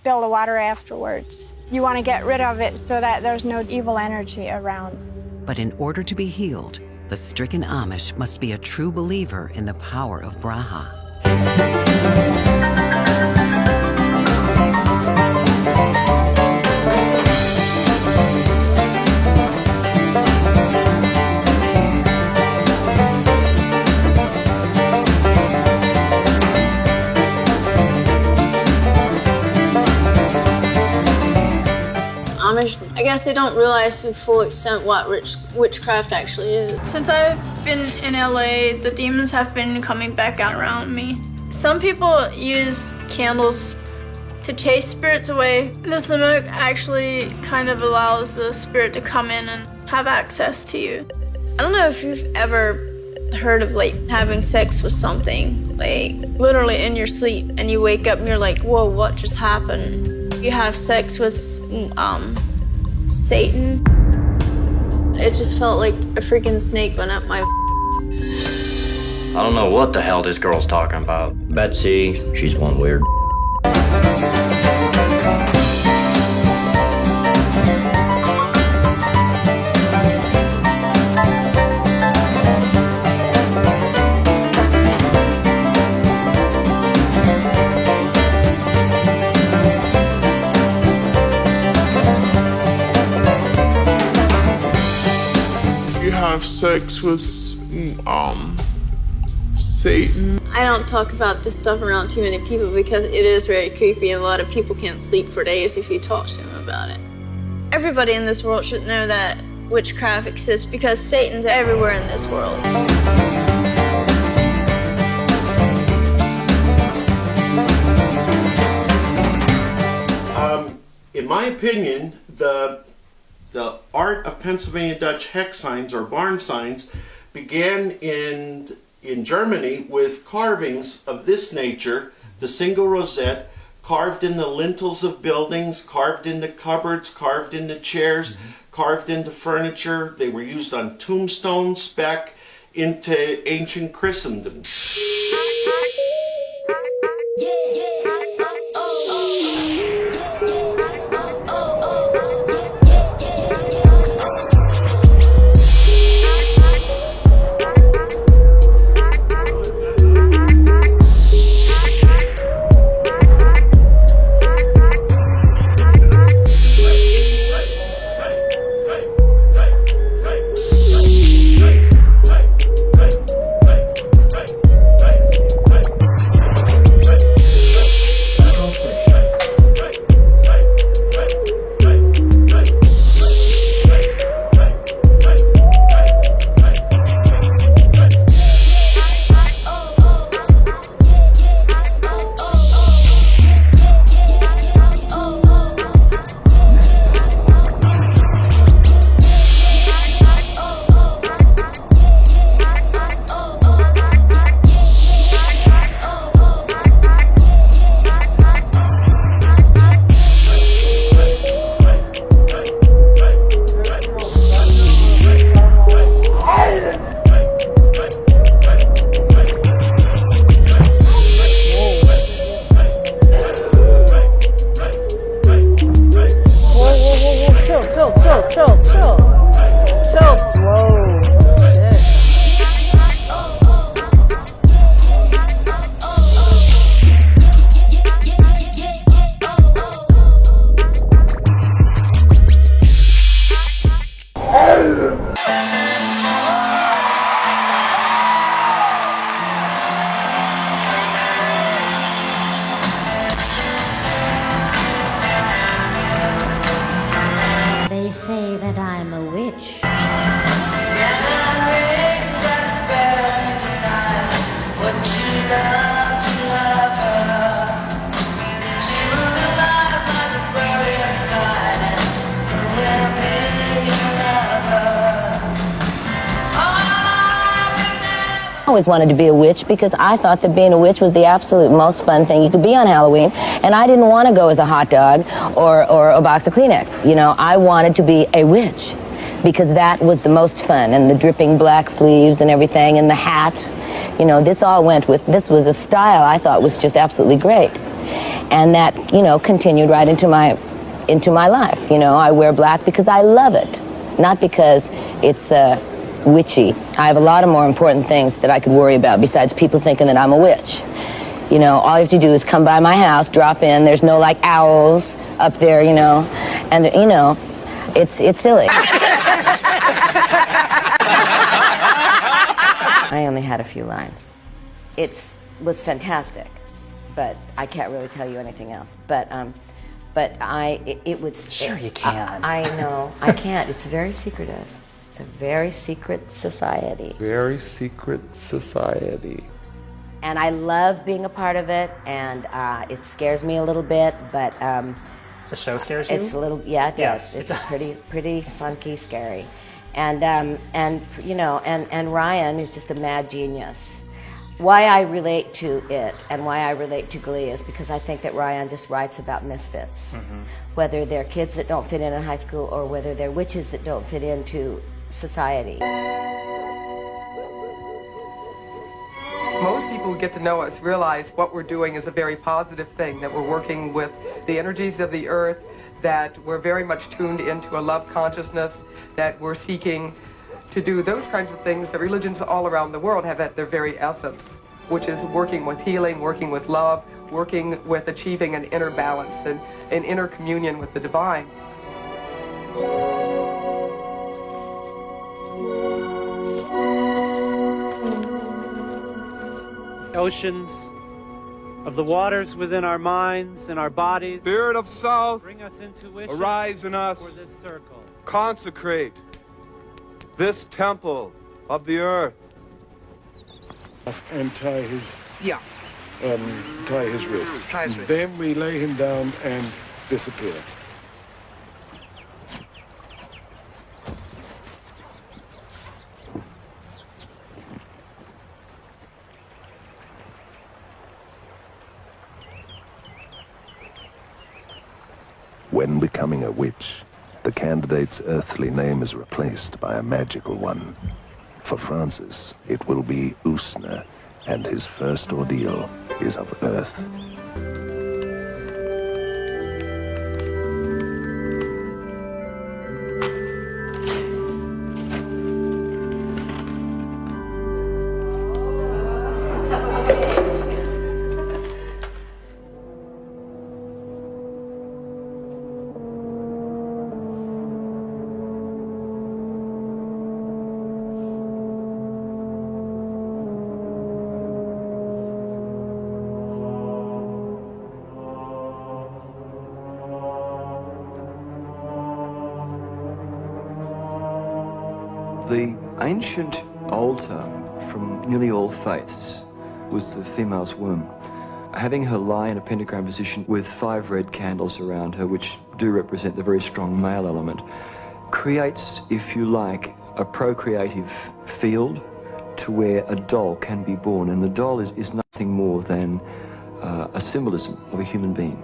build a water afterwards. You want to get rid of it so that there's no evil energy around. But in order to be healed, the stricken Amish must be a true believer in the power of Braha. I guess they don't realize to full extent what witchcraft actually is. Since I've been in LA, the demons have been coming back out around me. Some people use candles to chase spirits away. The smoke actually kind of allows the spirit to come in and have access to you. I don't know if you've ever heard of like having sex with something, like literally in your sleep, and you wake up and you're like, whoa, what just happened? You have sex with Satan. It just felt like a freaking snake went up my I don't know what the hell this girl's talking about. Betsy, she's one weird. Have sex with Satan. I don't talk about this stuff around too many people because it is very creepy and a lot of people can't sleep for days if you talk to them about it. Everybody in this world should know that witchcraft exists because Satan's everywhere in this world. In my opinion, the art of Pennsylvania Dutch hex signs or barn signs began in Germany with carvings of this nature, the single rosette, carved in the lintels of buildings, carved into cupboards, carved into chairs, carved into furniture. They were used on tombstones back into ancient Christendom. say that I'm a witch. I always wanted to be a witch because I thought that being a witch was the absolute most fun thing you could be on Halloween, and I didn't want to go as a hot dog or a box of Kleenex. You know, I wanted to be a witch because that was the most fun, and the dripping black sleeves and everything, and the hat. You know, this all went with, this was a style I thought was just absolutely great. And that, continued right into my life. I wear black because I love it, not because it's witchy. I have a lot of more important things that I could worry about besides people thinking that I'm a witch. All you have to do is come by my house, drop in. There's no owls up there, and it's silly. I only had a few lines. It was fantastic, but I can't really tell you anything else. But it was. Sure you can. I know, I can't. It's very secretive. It's a very secret society. Very secret society. And I love being a part of it, and it scares me a little bit, but the show scares you? It's a little, yeah, it does. Yeah, it's pretty funky, scary, and Ryan is just a mad genius. Why I relate to it and why I relate to Glee is because I think that Ryan just writes about misfits, whether they're kids that don't fit in high school or whether they're witches that don't fit into society. Most people who get to know us realize what we're doing is a very positive thing, that we're working with the energies of the earth, that we're very much tuned into a love consciousness, that we're seeking to do those kinds of things that religions all around the world have at their very essence, which is working with healing, working with love, working with achieving an inner balance and an inner communion with the divine. Oceans of the waters within our minds and our bodies. Spirit of South, bring us intuition. Arise in us. For this circle. Consecrate this temple of the earth. And tie his wrists. Tie his wrists. Then we lay him down and disappear. When becoming a witch, the candidate's earthly name is replaced by a magical one. For Francis, it will be Usna, and his first ordeal is of earth. The ancient altar from nearly all faiths was the female's womb. Having her lie in a pentagram position with 5 red candles around her, which do represent the very strong male element, creates, if you like, a procreative field to where a doll can be born. And the doll is nothing more than a symbolism of a human being.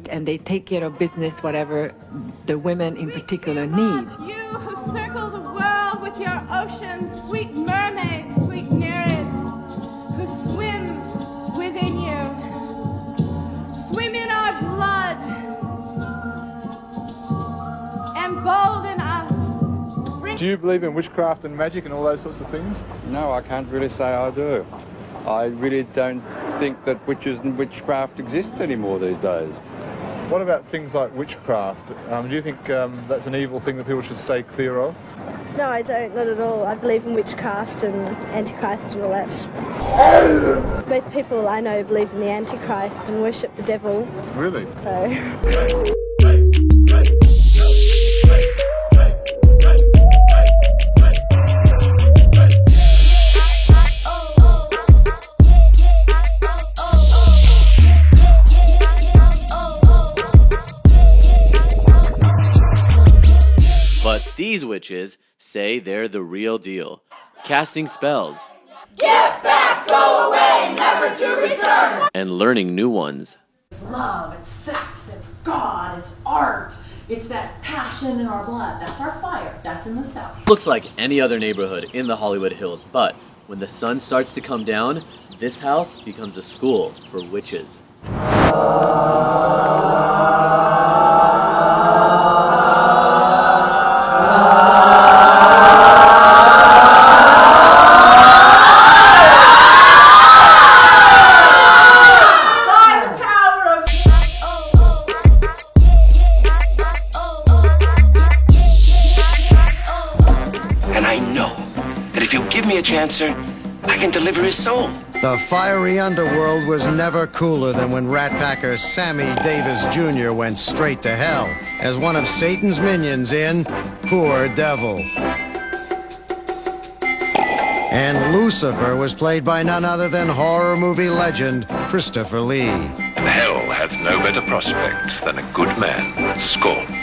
And they take care of business, whatever the women in particular need. You who circle the world with your oceans, sweet mermaids, sweet nereids, who swim within you, swim in our blood, embolden us. Do you believe in witchcraft and magic and all those sorts of things? No, I can't really say I do. I really don't think that witches and witchcraft exists anymore these days. What about things like witchcraft? Do you think that's an evil thing that people should stay clear of? No, I don't, not at all. I believe in witchcraft and Antichrist and all that. Most people I know believe in the Antichrist and worship the devil. Really? So... these witches say they're the real deal, casting spells. Get back, go away, never to return. And learning new ones. It's love, it's sex, it's God, it's art. It's that passion in our blood. That's our fire. That's in the South. Looks like any other neighborhood in the Hollywood Hills, but when the sun starts to come down, this house becomes a school for witches. Chance, I can deliver his soul. The fiery underworld was never cooler than when Rat Packer Sammy Davis Jr. went straight to hell as one of Satan's minions in Poor Devil. And Lucifer was played by none other than horror movie legend Christopher Lee. And hell has no better prospect than a good man scorned.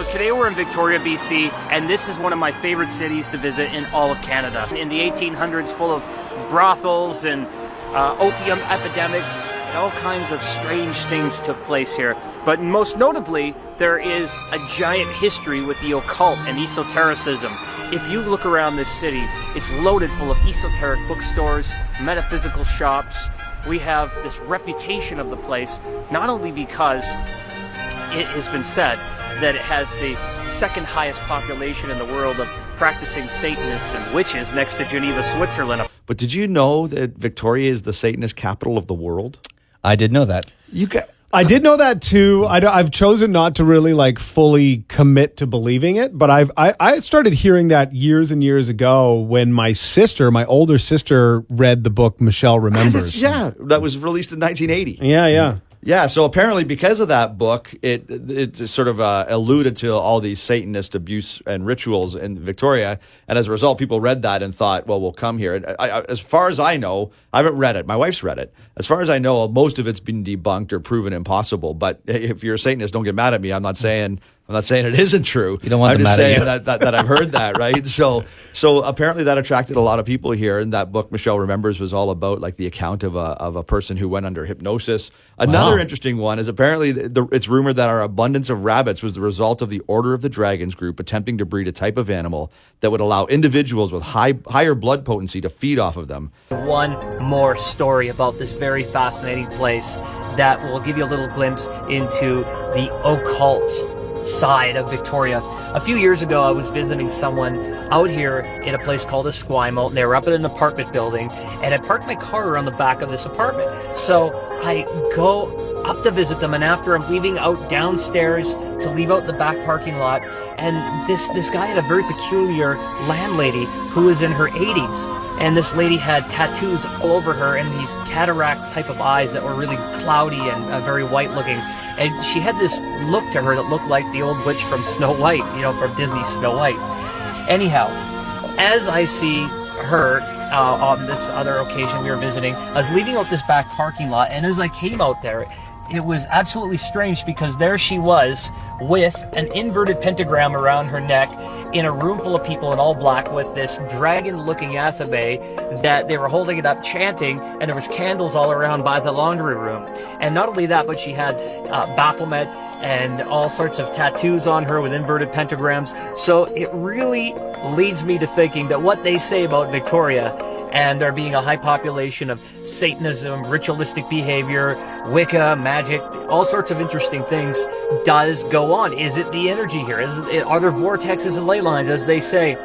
Today we're in Victoria, BC, and this is one of my favorite cities to visit in all of Canada. In the 1800s, full of brothels and opium epidemics, and all kinds of strange things took place here. But most notably, there is a giant history with the occult and esotericism. If you look around this city, it's loaded full of esoteric bookstores, metaphysical shops. We have this reputation of the place, not only because it has been said that it has the second highest population in the world of practicing Satanists and witches next to Geneva, Switzerland. But did you know that Victoria is the Satanist capital of the world? I did know that. I did know that too. I've chosen not to really like fully commit to believing it, but I started hearing that years and years ago when my older sister read the book Michelle Remembers. Yeah, that was released in 1980. Yeah. Yeah, so apparently because of that book, it sort of alluded to all these Satanist abuse and rituals in Victoria, and as a result, people read that and thought, well, we'll come here. And as far as I know, I haven't read it. My wife's read it. As far as I know, most of it's been debunked or proven impossible. But if you're a Satanist, don't get mad at me. I'm not saying it isn't true. You don't want I'm them just mad at saying you. that I've heard that, right? So apparently that attracted a lot of people here. And that book, Michelle Remembers, was all about like the account of a person who went under hypnosis. Another interesting one is apparently it's rumored that our abundance of rabbits was the result of the Order of the Dragons group attempting to breed a type of animal that would allow individuals with higher blood potency to feed off of them. One more story about this very fascinating place that will give you a little glimpse into the occult side of Victoria. A few years ago, I was visiting someone out here in a place called Esquimalt, and they were up in an apartment building, and I parked my car around the back of this apartment. So I go up to visit them, and after I'm leaving out downstairs to leave out the back parking lot, and this guy had a very peculiar landlady who was in her 80s. And this lady had tattoos all over her and these cataract type of eyes that were really cloudy and very white looking. And she had this look to her that looked like the old witch from Snow White, from Disney's Snow White. Anyhow, as I see her on this other occasion we were visiting, I was leaving out this back parking lot, and as I came out there, it was absolutely strange because there she was with an inverted pentagram around her neck in a room full of people in all black with this dragon-looking athame that they were holding it up chanting, and there was candles all around by the laundry room. And not only that, but she had Baphomet and all sorts of tattoos on her with inverted pentagrams. So it really leads me to thinking that what they say about Victoria and there being a high population of Satanism, ritualistic behavior, Wicca, magic, all sorts of interesting things does go on. Is it the energy here? Are there vortexes and ley lines, as they say?